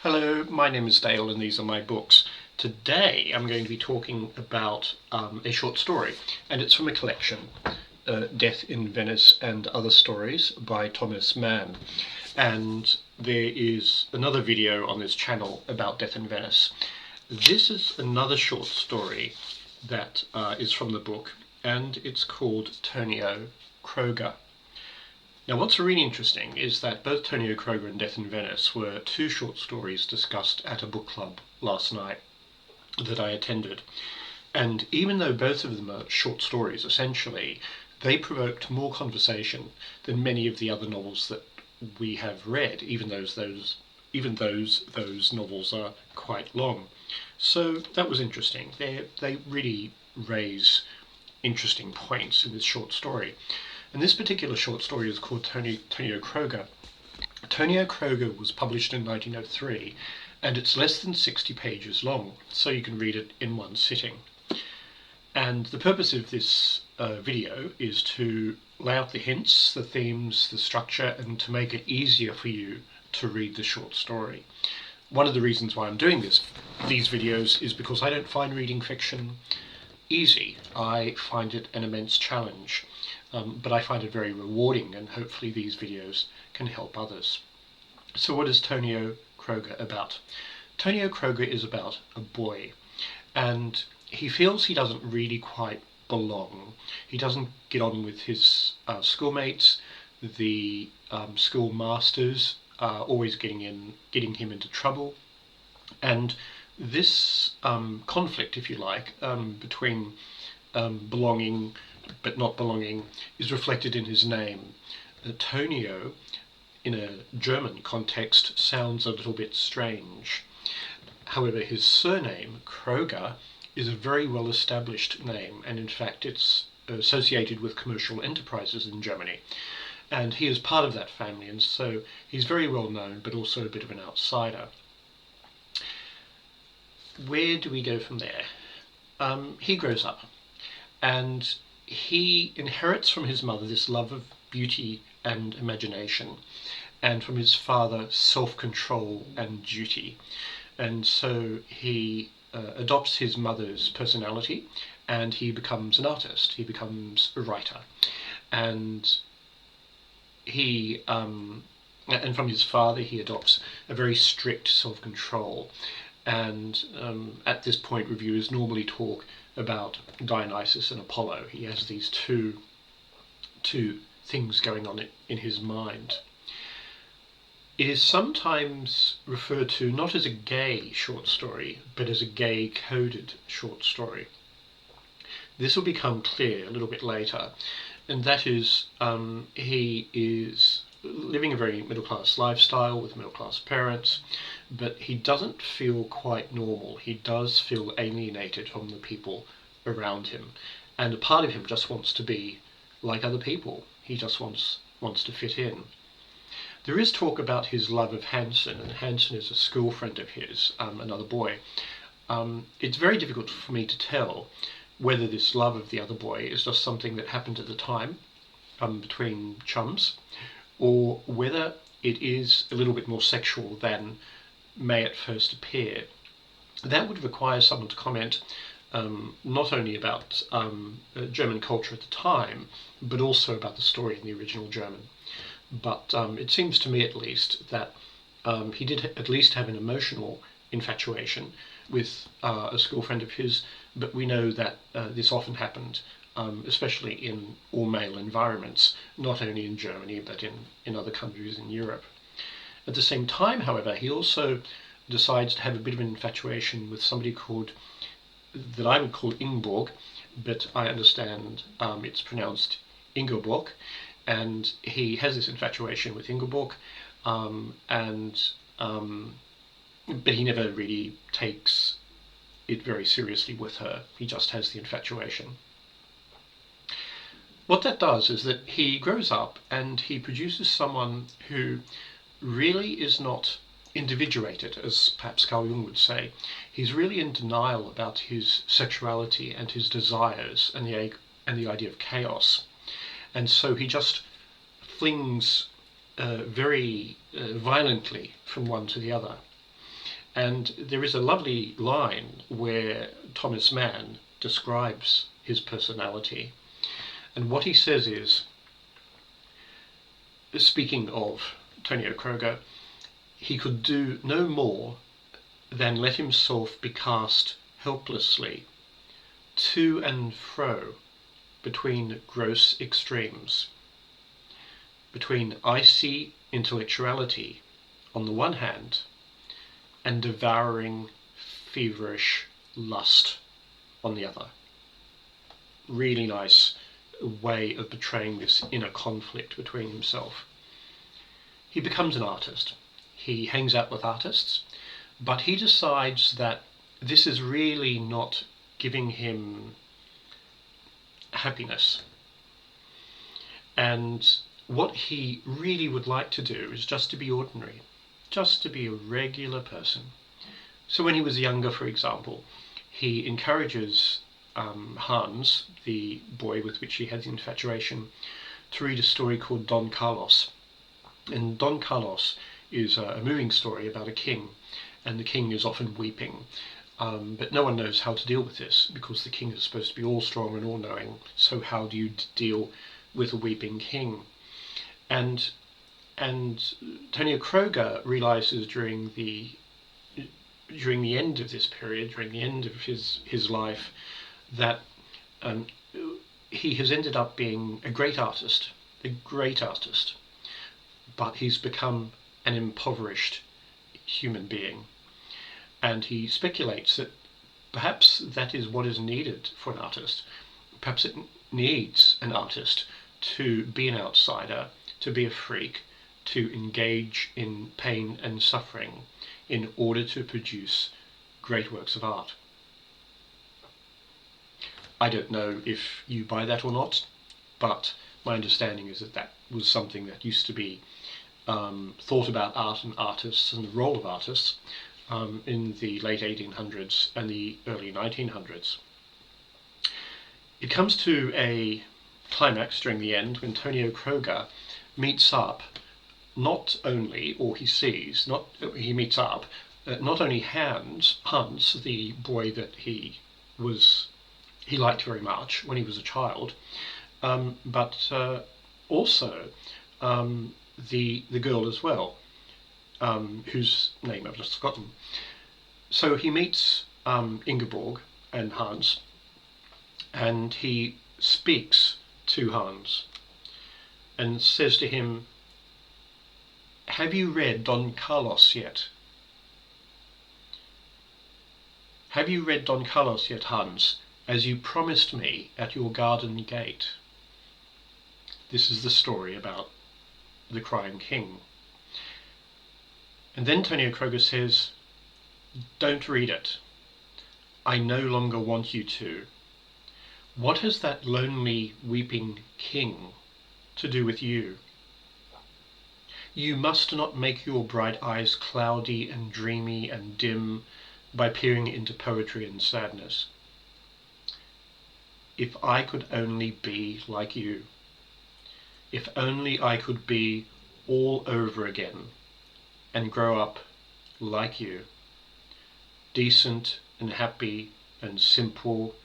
Hello, my name is Dale and these are my books. Today I'm going to be talking about a short story, and it's from a collection, Death in Venice and Other Stories by Mann. And there is another video on this channel about Death in Venice. This is another short story that is from the book, and it's called Tonio, Kroger. Now what's really interesting is that both Tonio, Kroger and Death in Venice were two short stories discussed at a book club last night that I attended. And even though both of them are short stories, essentially, they provoked more conversation than many of the other novels that we have read, even those novels are quite long. So that was interesting. They really raise interesting points in this short story. And this particular short story is called Tonio Kroger. Tonio Kroger was published in 1903, and it's less than 60 pages long, so you can read it in one sitting. And the purpose of this video is to lay out the hints, the themes, the structure, and to make it easier for you to read the short story. One of the reasons why I'm doing these videos is because I don't find reading fiction easy. I find it an immense challenge, but I find it very rewarding, and hopefully these videos can help others. So what is Tonio Kroger about? Tonio Kroger is about a boy, and he feels he doesn't really quite belong. He doesn't get on with his schoolmates. The schoolmasters are always getting him into trouble, and this conflict, if you like, between belonging but not belonging is reflected in his name. Tonio, in a German context, sounds a little bit strange. However, his surname, Kroger, is a very well-established name, and in fact it's associated with commercial enterprises in Germany. And he is part of that family, and so he's very well known, but also a bit of an outsider. Where do we go from there? He grows up, and he inherits from his mother this love of beauty and imagination, and from his father self-control and duty. And so he adopts his mother's personality, and he becomes an artist. He becomes a writer, and and from his father he adopts a very strict self-control. And at this point, reviewers normally talk about Dionysus and Apollo. He has these two things going on in his mind. It is sometimes referred to not as a gay short story, but as a gay-coded short story. This will become clear a little bit later, and that is he is living a very middle-class lifestyle with middle-class parents, but he doesn't feel quite normal. He does feel alienated from the people around him, and a part of him just wants to be like other people. He just wants to fit in. There is talk about his love of Hansen, and Hansen is a school friend of his, another boy. It's very difficult for me to tell whether this love of the other boy is just something that happened at the time between chums, or whether it is a little bit more sexual than may at first appear. That would require someone to comment not only about German culture at the time, but also about the story in the original German. But it seems to me, at least, that he did at least have an emotional infatuation with a school friend of his, but we know that this often happened, especially in all-male environments, not only in Germany, but in other countries in Europe. At the same time, however, he also decides to have a bit of an infatuation with somebody that I would call Ingeborg, but I understand it's pronounced Ingeborg, and he has this infatuation with Ingeborg, but he never really takes it very seriously with her. He just has the infatuation. What that does is that he grows up and he produces someone who really is not individuated, as perhaps Carl Jung would say. He's really in denial about his sexuality and his desires and the idea of chaos. And so he just flings very violently from one to the other. And there is a lovely line where Thomas Mann describes his personality. And what he says is, speaking of Tonio Kroger, he could do no more than let himself be cast helplessly to and fro between gross extremes, between icy intellectuality on the one hand and devouring, feverish lust on the other. Really nice way of portraying this inner conflict between himself. He becomes an artist. He hangs out with artists, but he decides that this is really not giving him happiness. And what he really would like to do is just to be ordinary, just to be a regular person. So when he was younger, for example, he encourages Hans, the boy with which he had infatuation, to read a story called Don Carlos. And Don Carlos is a moving story about a king, and the king is often weeping. But no one knows how to deal with this, because the king is supposed to be all strong and all-knowing. So how do you deal with a weeping king? And Tonio Kroger realizes during the end of this period, during the end of his life, that he has ended up being a great artist, but he's become an impoverished human being. And he speculates that perhaps that is what is needed for an artist. Perhaps it needs an artist to be an outsider, to be a freak, to engage in pain and suffering in order to produce great works of art. I don't know if you buy that or not, but my understanding is that that was something that used to be thought about art and artists and the role of artists in the late 1800s and the early 1900s. It comes to a climax during the end when Tonio Kroger meets up not only, or he sees, he meets up not only Hans, the boy that he liked very much when he was a child, but also the girl as well, whose name I've just forgotten. So he meets Ingeborg and Hans, and he speaks to Hans and says to him, "Have you read Don Carlos yet? Have you read Don Carlos yet, Hans, as you promised me at your garden gate?" This is the story about the crying king. And then Tonio Kroger says, "Don't read it. I no longer want you to. What has that lonely, weeping king to do with you? You must not make your bright eyes cloudy and dreamy and dim by peering into poetry and sadness. If I could only be like you. If only I could be all over again and grow up like you, decent and happy and simple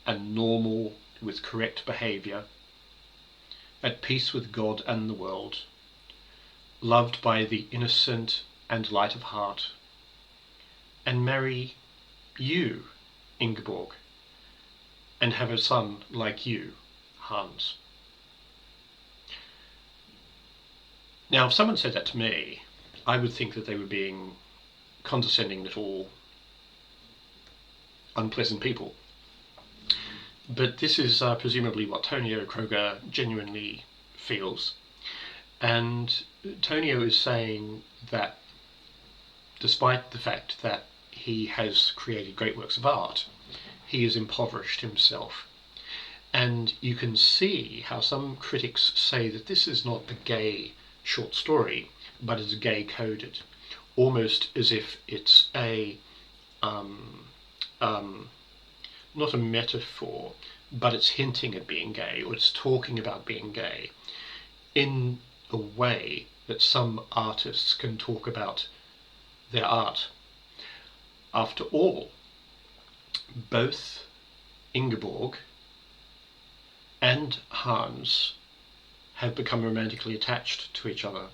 and normal with correct behavior, at peace with God and the world, loved by the innocent and light of heart, and marry you, Ingeborg, and have a son like you, Hans." Now, if someone said that to me, I would think that they were being condescending little unpleasant people. But this is presumably what Tonio Kroger genuinely feels. And Tonio is saying that despite the fact that he has created great works of art, he has impoverished himself. And you can see how some critics say that this is not a gay short story, but it's gay coded, almost as if it's a not a metaphor, but it's hinting at being gay, or it's talking about being gay in a way that some artists can talk about their art. After all, both Ingeborg and Hans have become romantically attached to each other.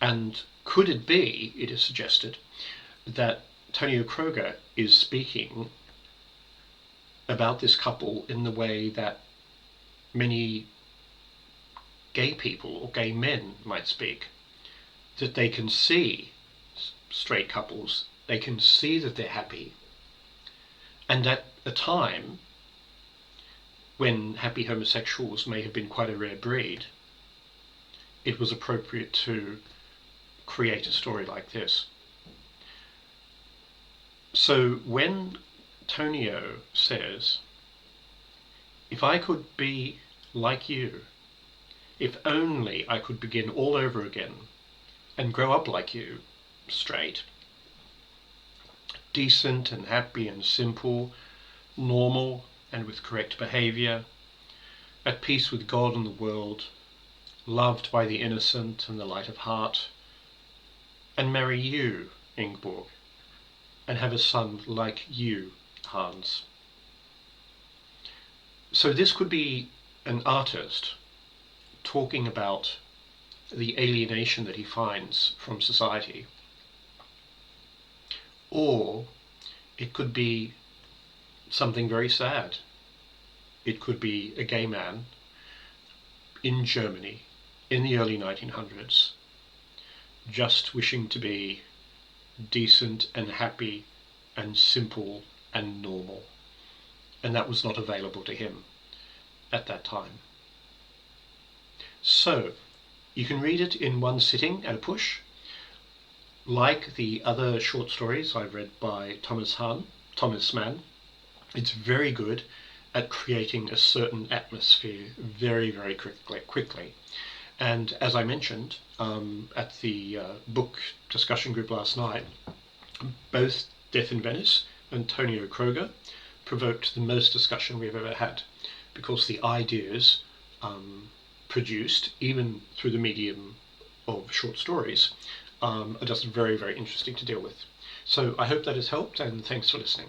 And could it be, it is suggested, that Tonio Kroger is speaking about this couple in the way that many gay people or gay men might speak, that they can see straight couples, they can see that they're happy, and at a time when happy homosexuals may have been quite a rare breed, it was appropriate to create a story like this. So when Tonio says, if I could be like you, if only I could begin all over again and grow up like you, straight, decent and happy and simple, normal and with correct behaviour, at peace with God and the world, loved by the innocent and the light of heart, and marry you, Ingeborg, and have a son like you, Hans. So this could be an artist talking about the alienation that he finds from society. Or it could be something very sad. It could be a gay man in Germany in the early 1900s, just wishing to be decent and happy and simple and normal. And that was not available to him at that time. So, you can read it in one sitting at a push, like the other short stories I've read by Thomas Mann. It's very good at creating a certain atmosphere very, very quickly. And as I mentioned at the book discussion group last night, both Death in Venice and Tonio Kroger provoked the most discussion we've ever had, because the ideas produced, even through the medium of short stories, are just very, very interesting to deal with. So I hope that has helped, and thanks for listening.